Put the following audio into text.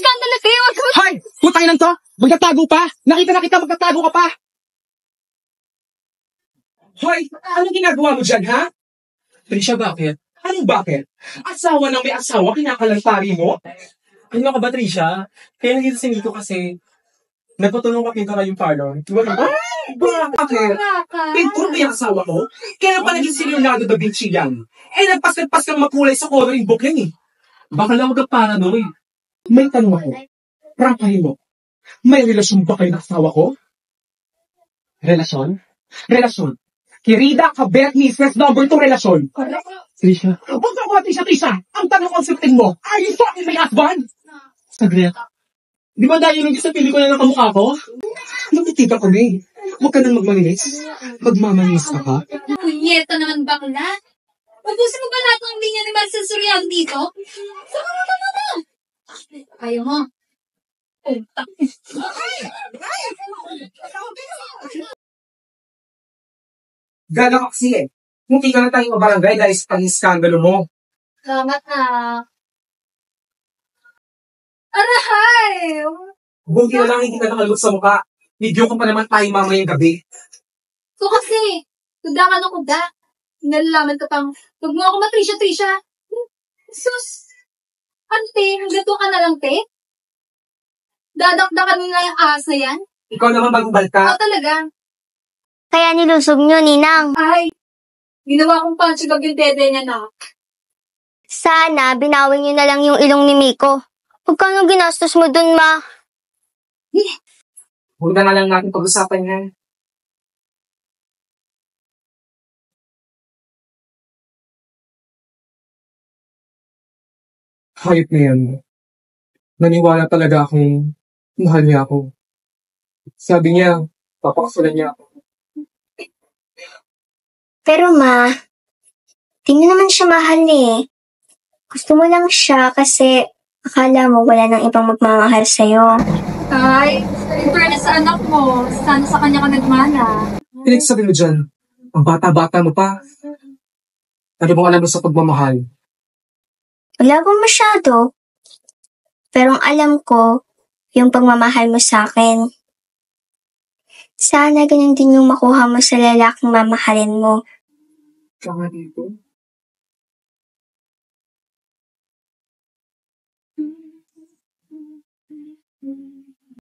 skandalo, te. Wag ka. Hay! Putang ina to! Magtatago pa! Nakita na kita, magtatago ka pa! Hoy! Anong ginagawa mo dyan, ha? Trisha, bakit? Anong bakit? Asawa ng may asawa, kinakalantari mo? Ano ka ba, Trisha? Kaya nandito si Nico kasi nagpatulong ka pinto na yung parlor. Bakit? Pinto ba yung asawa ko? Kaya pa naging si Leonardo da Vinci yan. Eh, nagpas-pas kang makulay sa coloring book yan eh. Baka lang huwag ka paranoid. May tanong ako. Prangkahin mo. May relasyon ba kayo ng asawa ko? Relasyon? Relasyon. Kirida, kabet, mistress, number 2 relasyon. Trisha, Huwag ka mga Trisha. Ang tanong ang sirting mo, are you fucking my husband? saglit. Di ba dahil yung sa pelikula ng kamukha ko? Nakitiga ko na eh. Huwag ka nang magmanilis. Magmamanilis ka pa. Punyeta naman, bakla. Ubusin mo ba lahat ng linya ni Marcel Soriano dito? Saka mo na. Ayaw mo. Utak. Gala ka kasi eh. Hindi ka na tayong mabarangay dahil sa pang-iskandalo mo. Salamat na. Arahay! Buti na lang hindi ka nakalabot sa mukha. Video ko pa naman tayo mamayang gabi. So kasi, kuda ka ng kuda. Nalalaman ka pang, huwag mo ako matrisya-trisya. Sus! Ante, hanggang doon ka na lang, te? Dadakdakan mo na yung ahas na yan? Ikaw naman bagong balta. Oo talaga. Kaya nilusob nyo, Ninang. Ay, ginawa kong pansigag yung dede niya na. Sana, binawin nyo na lang yung ilong ni Miko. Pagkano ginastos mo dun, Ma? Huwag na lang natin pag-usapan yan. Hayop na yan. Naniwala talaga akong mahal niya ako. Sabi niya, papakasulan niya ako. Pero, Ma, di mo naman siya mahal eh. Gusto mo lang siya kasi akala mo wala nang ibang magmamahal sa'yo. Ay, in fairness sa anak mo, sana sa kanya ka nagmana. Pinagsabi mo dyan, ang bata-bata mo pa. Ano bang alam mo sa pagmamahal? Wala pa masyado. Pero ang alam ko, yung pagmamahal mo sa akin. Sana ganun din yung makuha mo sa lalaking mamahalin mo. Kaya dito.